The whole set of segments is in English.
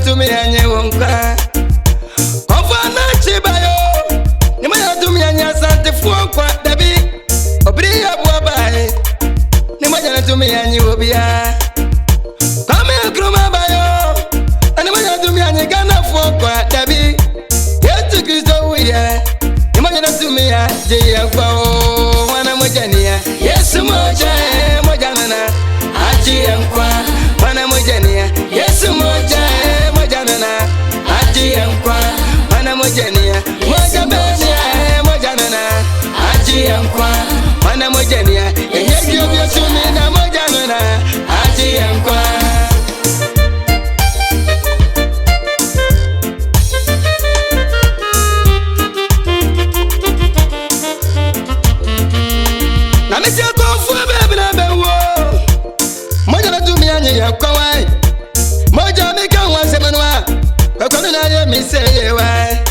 to me and you won't cry. Ofana Chibayo, Nimaya to me and your Santa Fuqua, Debbie, Obria Bobai, Nimaya to me and you will be a. Come here, Gruma Bayo, and Nimaya to me and you gonna Fuqua, Debbie. Yes, to Christo, yeah. Nimaya to me and Jayako, Wanamojania, yes, Moja, Mojana, Aji and Qua, Wanamojania, yes, Moja, Mojana, Aji and Qua, Wanamojania, Mojabania, Mojana, Aji and Qua, Wanamojania, and yes, you'll be to me, Mojana, Aji and Qua. Moja make one seven one. Me say why?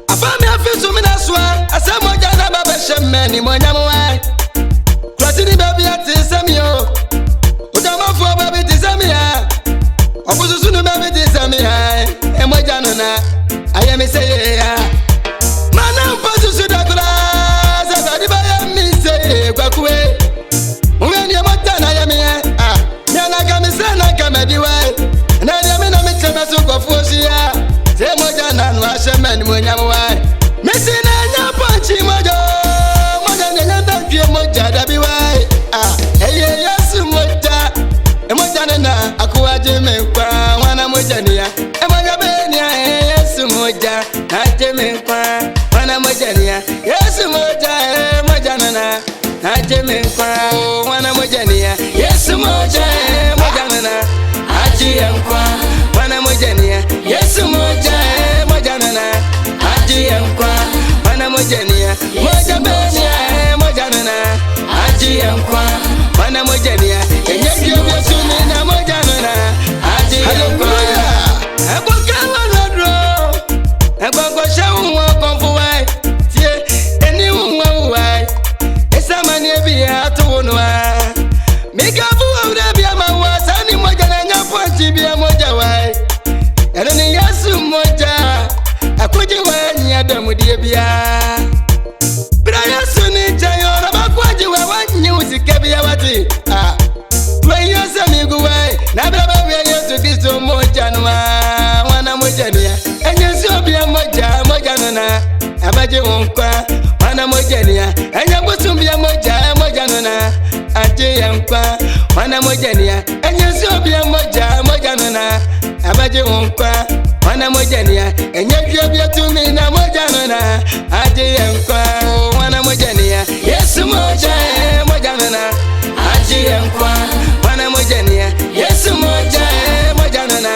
I found me a few so many swa. I said Moja na baba shemeni Moja why? Platini baby at Samio. Utama for baby Tisamia. Opusu sunu baby Tisamia. E Moja na. I am me say yeah. Mana mpasu sudakula. Zabadi ba me say kwakwe. When you mata na yami ah. Nyana kami sana kama diwa. Na yami na michema suko fushia. Se Moja na nwashemeni mwenyamwa. Misi na nyapanchi Moja. Moja na nyampie Moja dabiwa. Ah, eye Yesu Moja. Moja na akuwaje mekwa wana Moja niya. Moja benia Yesu Moja. Naje mekwa wana Moja niya. Yesu Moja Moja na. Naje mekwa wana Moja niya. Yesu Moja Moja na. Aji yankwa wana Moja niya. Yesu Moja Moja na. Aji yankwa wana Moja niya. Moja benia Moja na. Aji yankwa wana Moja niya. Enye kiyo sumi na Moja na. Aji yankwa. Ebo kawa lodro. Ebo kwa shawu wakonfu wai. Tie eni uwa. Esamani ebi atu unwa. Mikafu wa urebi ya mawa. Sani Moja na nyapanchi biya Moja wai. Eno ni Yesu Moja. Akuji wanyi adamu diye biya. Bira Yesu ni chayo. Rabakwaji wa wanyi usike biya wati. Kwe Yesu migu wai. Na bira bawe Yesu Kristo Moja nwa. Wana Moja niya. Enyesu biya Moja. Moja nuna. Abaji unkwa. Wana Moja niya. Enyebusu biya Moja. Moja nuna. Aji yankwa wana Moja niya. Enyesu biya Moja. Moja nuna. Abaji unkwa wana Moja niya. Enyebyo biya tumi na Moja nuna. Aji yankwa wana Moja niya. Yesu Moja Moja nuna. Aji yankwa wana Moja niya. Yesu Moja Moja nuna.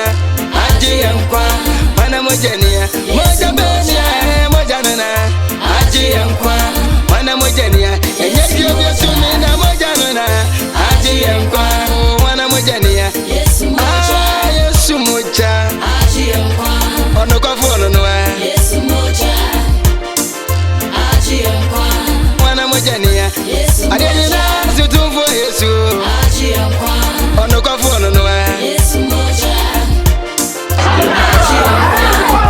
Aji yankwa wana Moja niya. Moja benia Moja nuna. Aji yankwa wana Moja niya. Enyebyo biya tumi na Moja nuna. Aji yankwa wana Moja niya. Yesu Moja Aji yankwa ono kwa funo nwa. Yesu Moja Aji yankwa wana Moja niya. Adeni na zutumfu Yesu Aji yankwa ono kwa funo nwa. Yesu Moja Aji yankwa.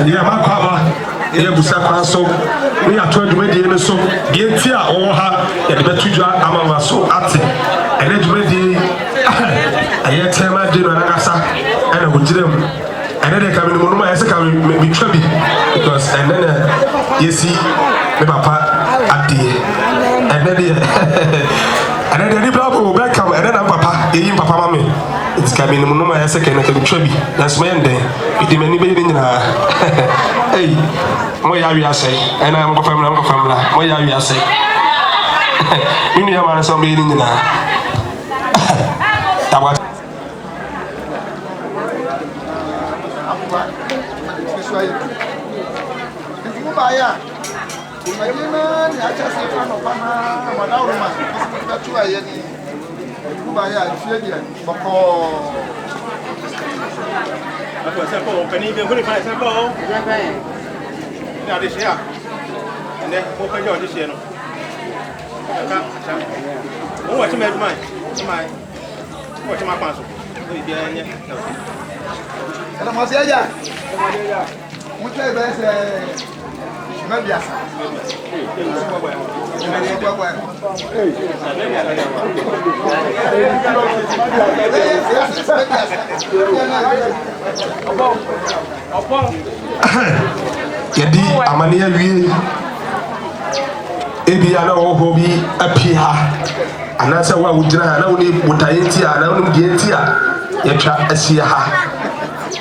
Yeah, my papa, yeah, Busaka, so we are trying to make the so get here or her and the Betuja Amama so at it. And then to make the I tell my dinner and Agasa and I would them. And then they come in the room, I say, come be trouble because and then you see the papa at the and then the people will back come and then papa, you papa mommy. It's coming in the room, I say, can I be trouble? That's when they it many baby in hey, Moya say, and I'm a family, Moya say. You know, I'm some baby in that was. Aku sample, penny dia boleh pakai sample. Ini ada siapa? Ini mau kerja di sini. Kakak, siapa? Oh, macam mana? Macam apa masuk? Dia ni. Ada masih aja. Mungkin biasa. Semua biasa. Jadi amania wie ebi ana wo bi apia anasa wa wudina na woni mutayenti ana woni dienti a yetwa asia ha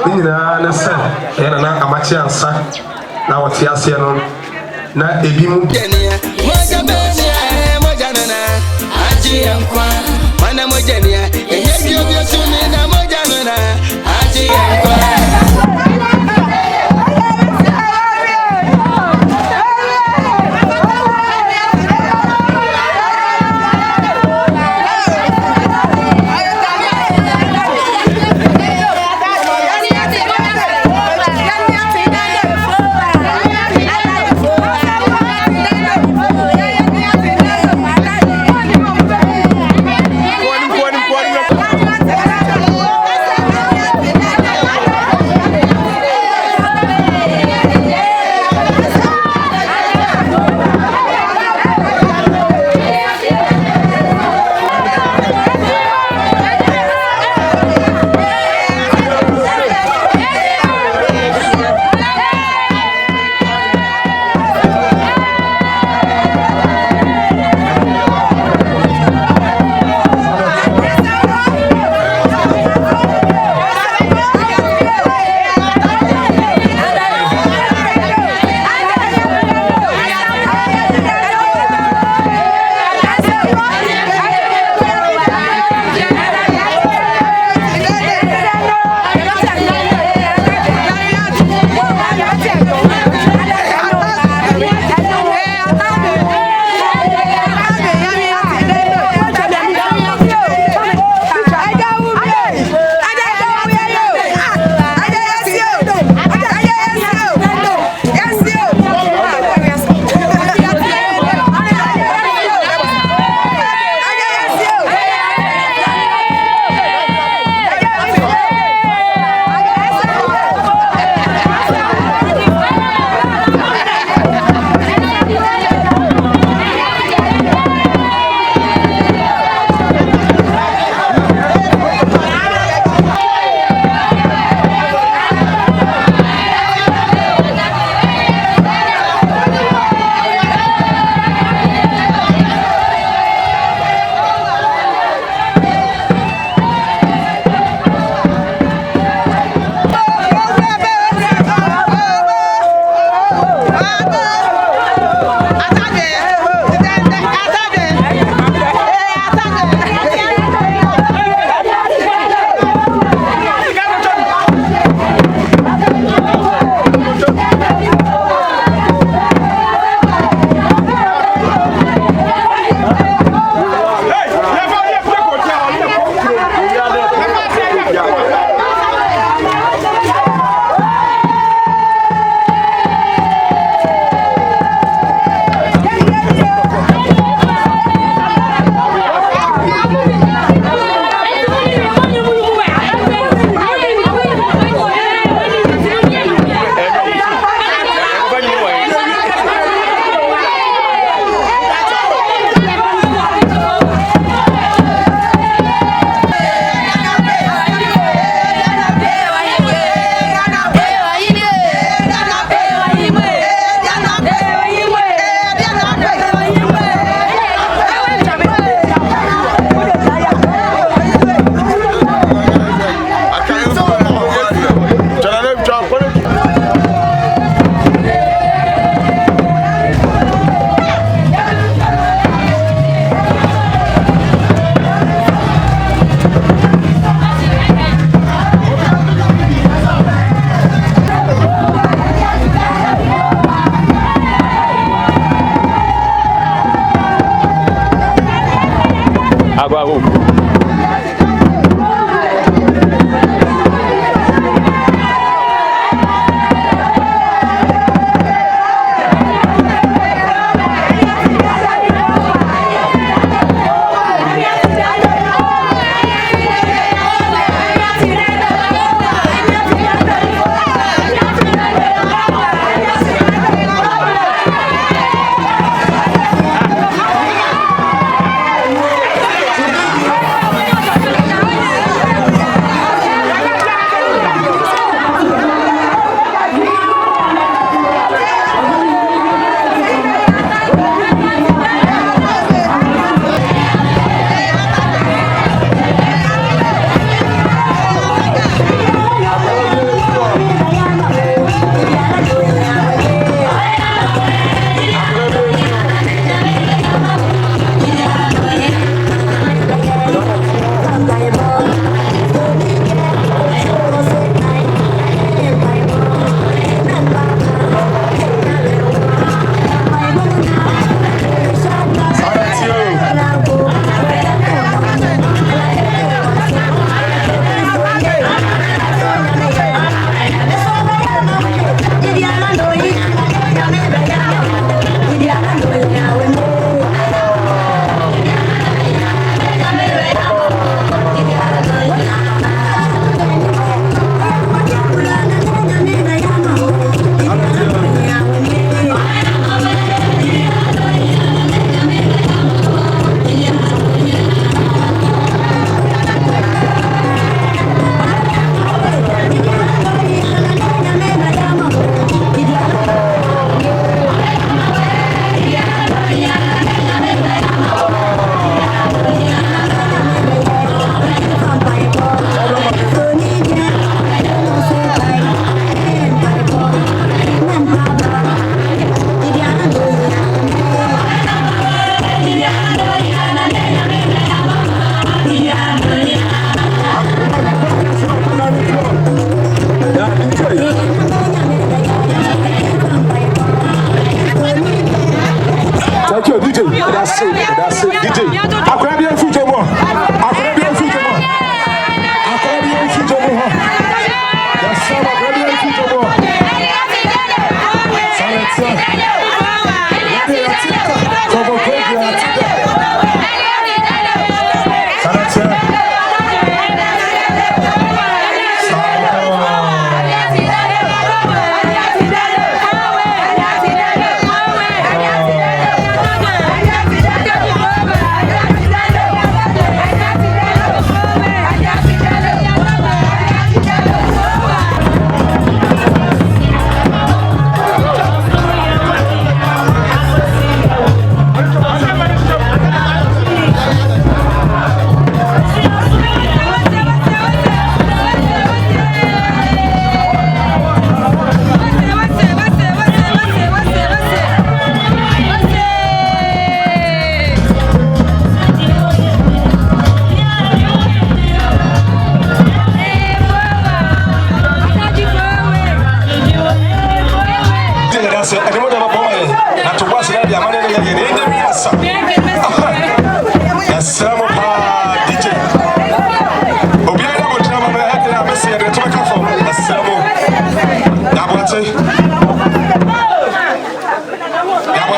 nyina na se yana na amachi ansa na wote ase no na ebi mu moja benia moja nana aji yankwa mana moja nia enye bio bio tumi na moja nana aji yankwa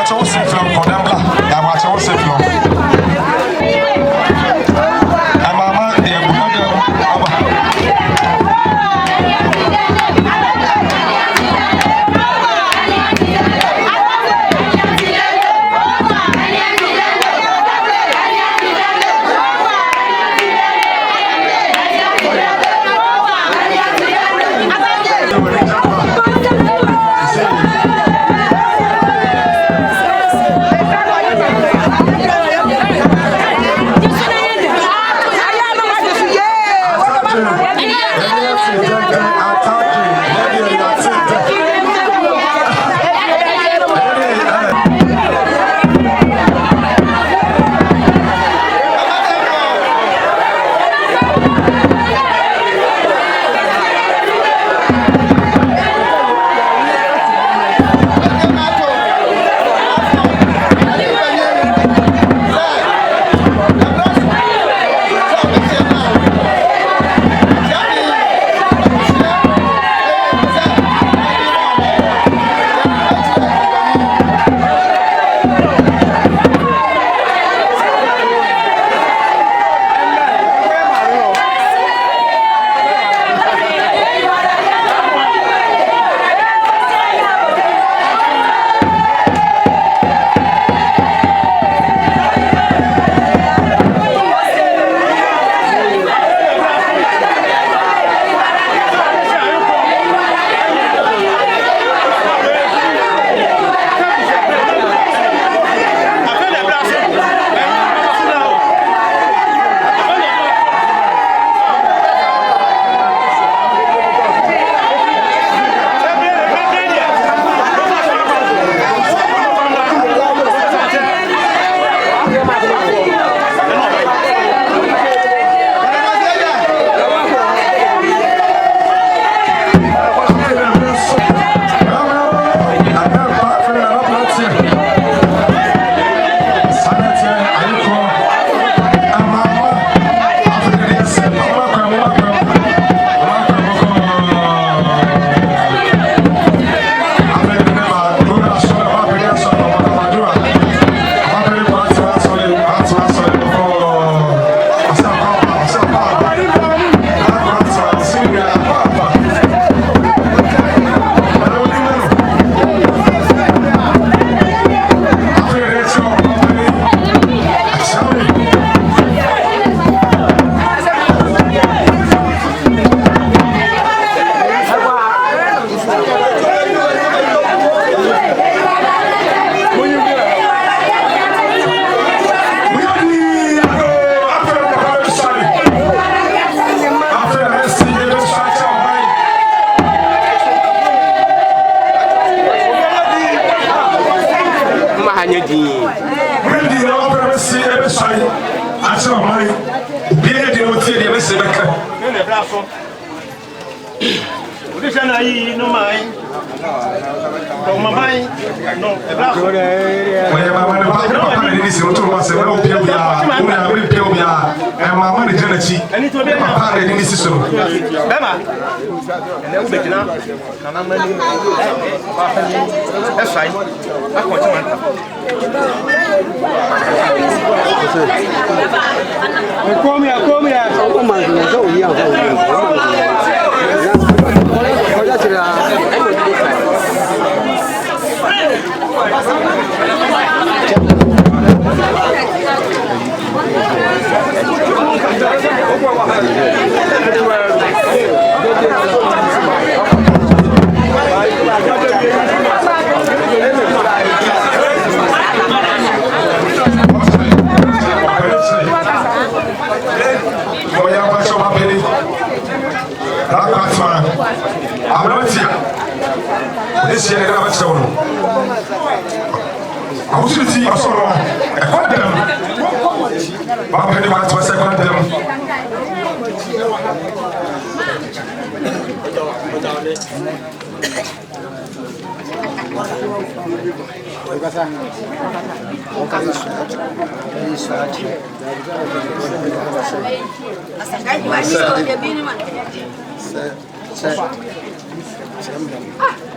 watch all safe from Kodambla. I watch all safe from. I'm a man, dear brother.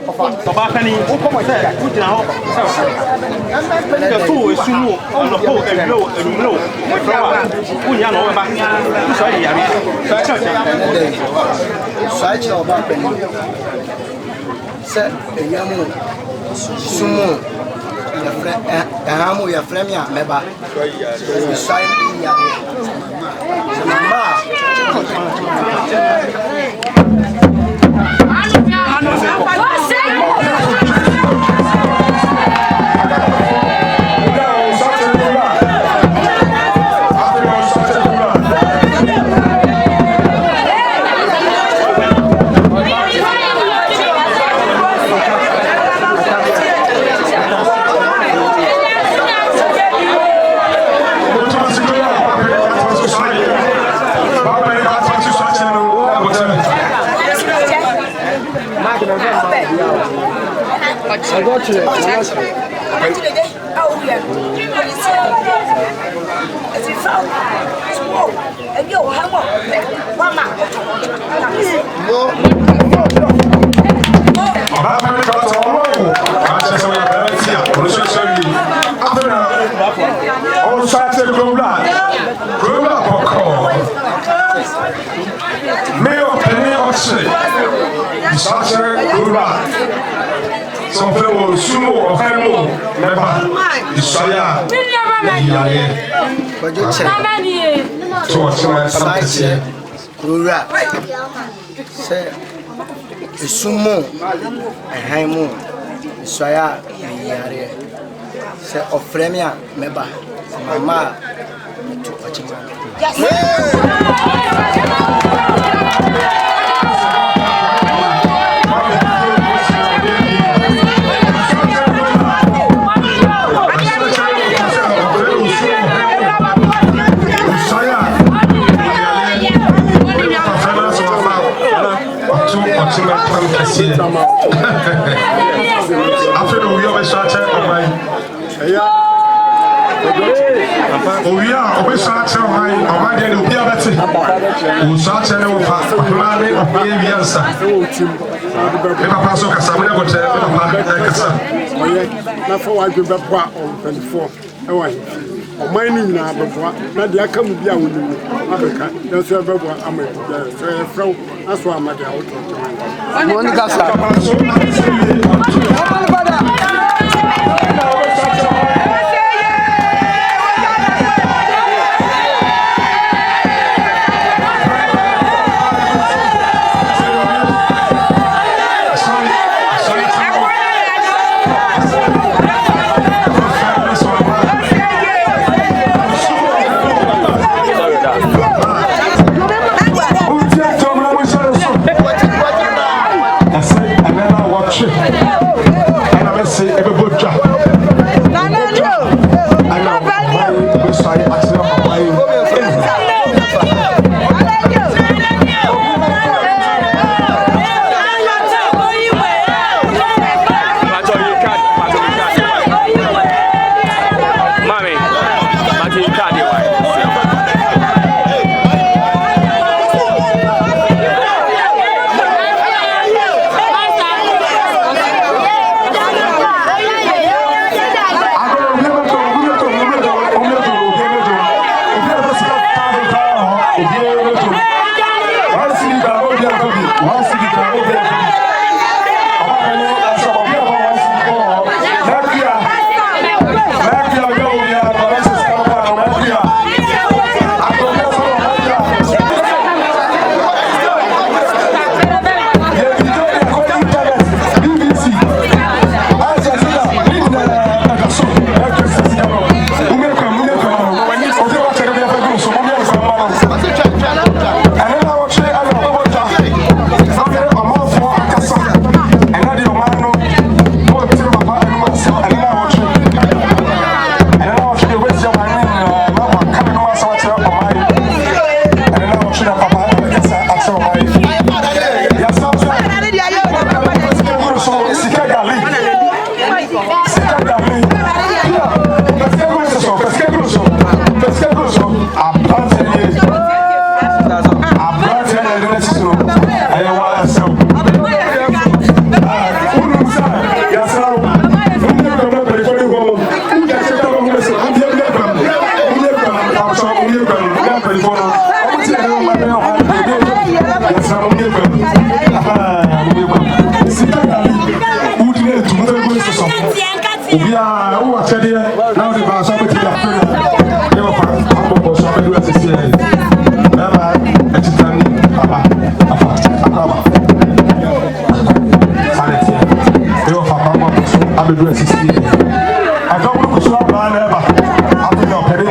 ọba kani sẹ wúgyina hɔ kẹtù esu mu ọlọpọ ewúrọ ewúrọ ẹfọwà wúnyà nà ọbẹba nsọ yìí yàrá sọ ẹkyẹ sọ ẹkyẹ ọba pẹ̀lú sẹ eyamu sumu yẹfrẹ ẹhamu yẹfrẹ mi a mẹba sọ yìí yàrá mama. I got you. Sọ fẹ́ wọ súnmọ́ ọ̀fẹ́ mọ̀ mẹ́fà ìsọ̀yà ìyàlẹ́ tó ọ̀tí wọn sábàtì rora sẹ ìsúnmọ́ ẹ̀hán mu ìsọ̀yà ìyàlẹ́ sẹ ọ̀fẹ́ mi à mẹ́bà màmá tó ọ̀tí wọn. After the wheel, we started on my. We are always starting on my day. We are better. We started on my money of baby answer. If I pass on Casamina, what Now for what you bet on 24. Mining now, but not the account be out with Africa. That's why I'm a friend. That's why I'm at the out. Ubia, who was said here, now the boss of the Killa. They were for some of the CCA. Never, it's a tiny, Papa. Sanity. They were for Papa, so I'm a dress. I don't want to show up my neighbor. After your penny,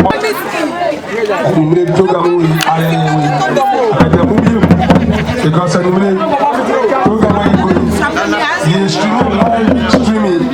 you made program with because I made program with you streaming live streaming.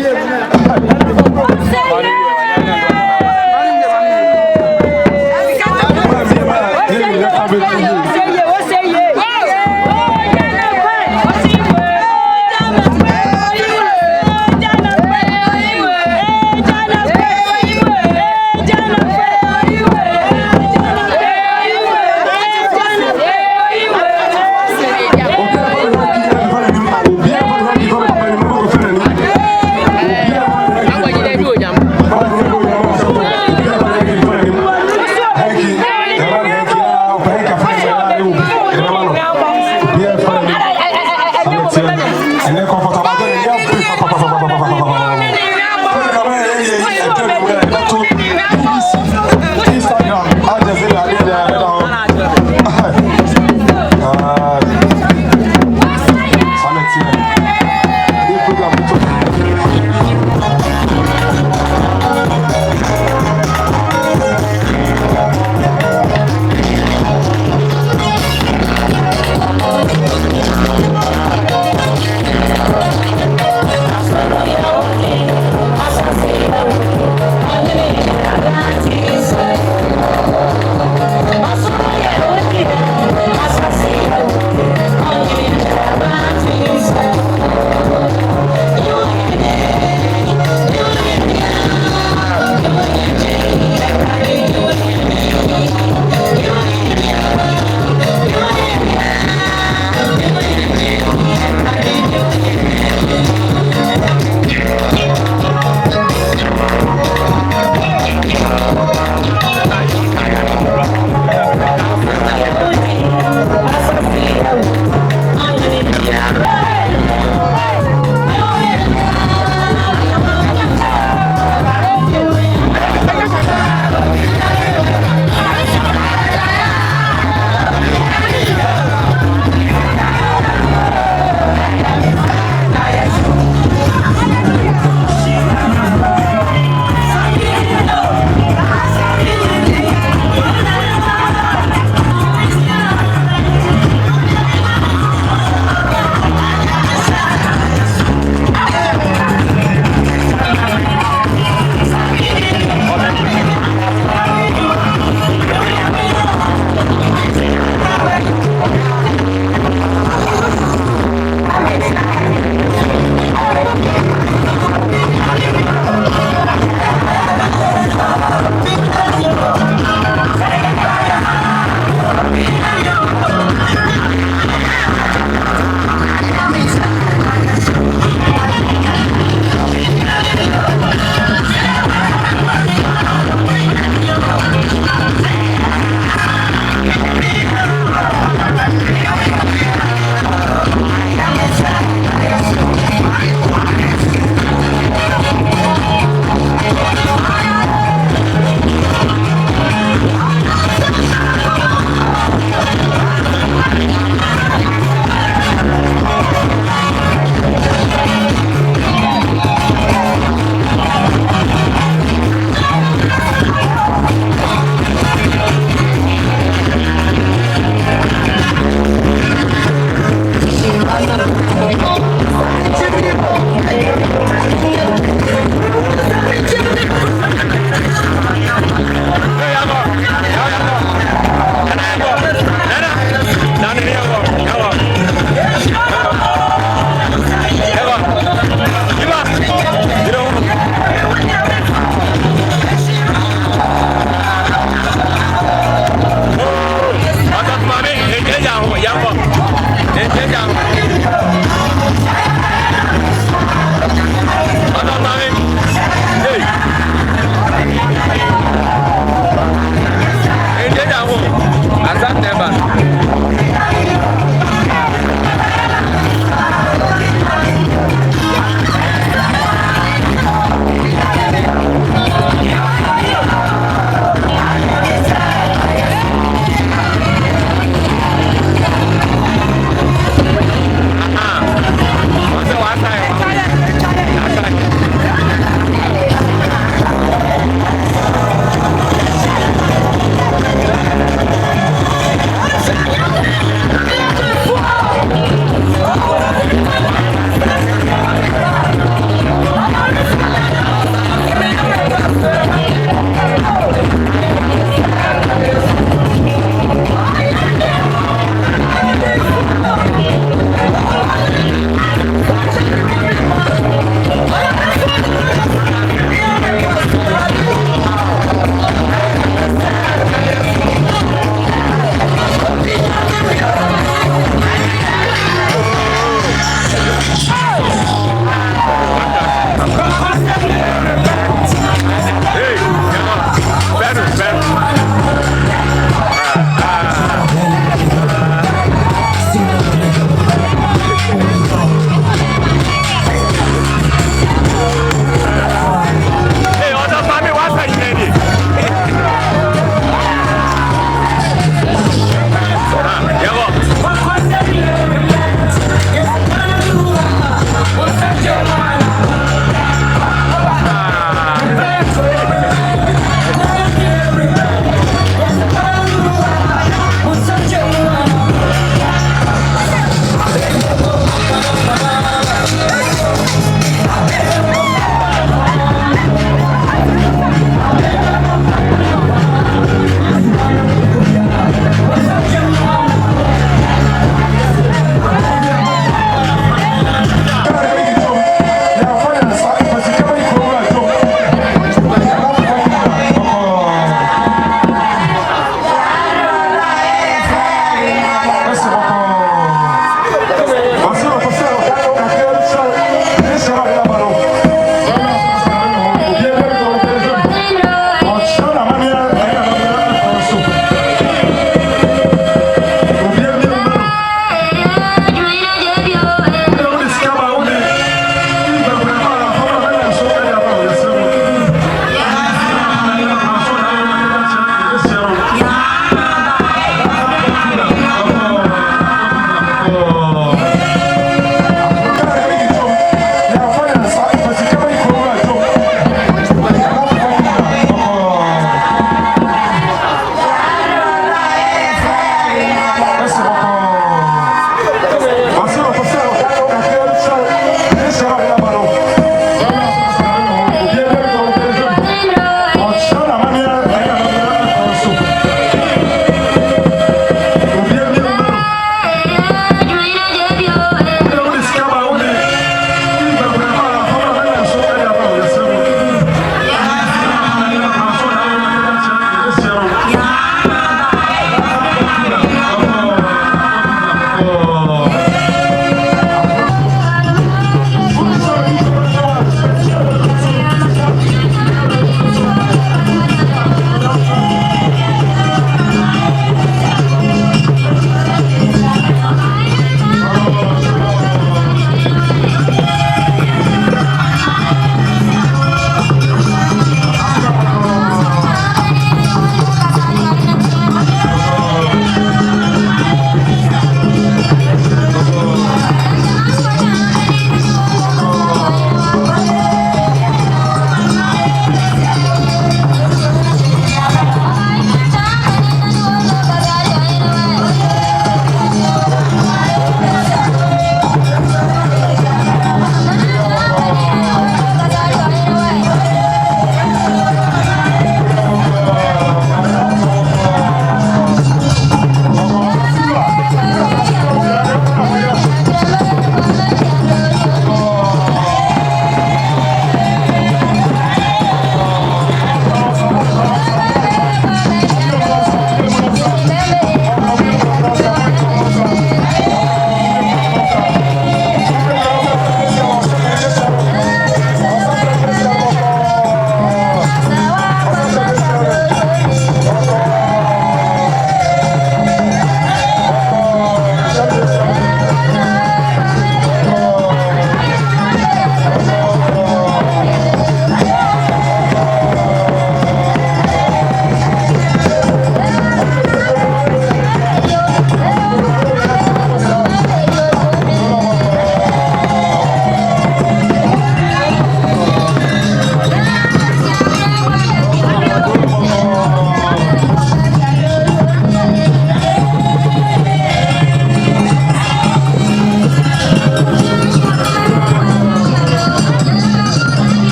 Amen.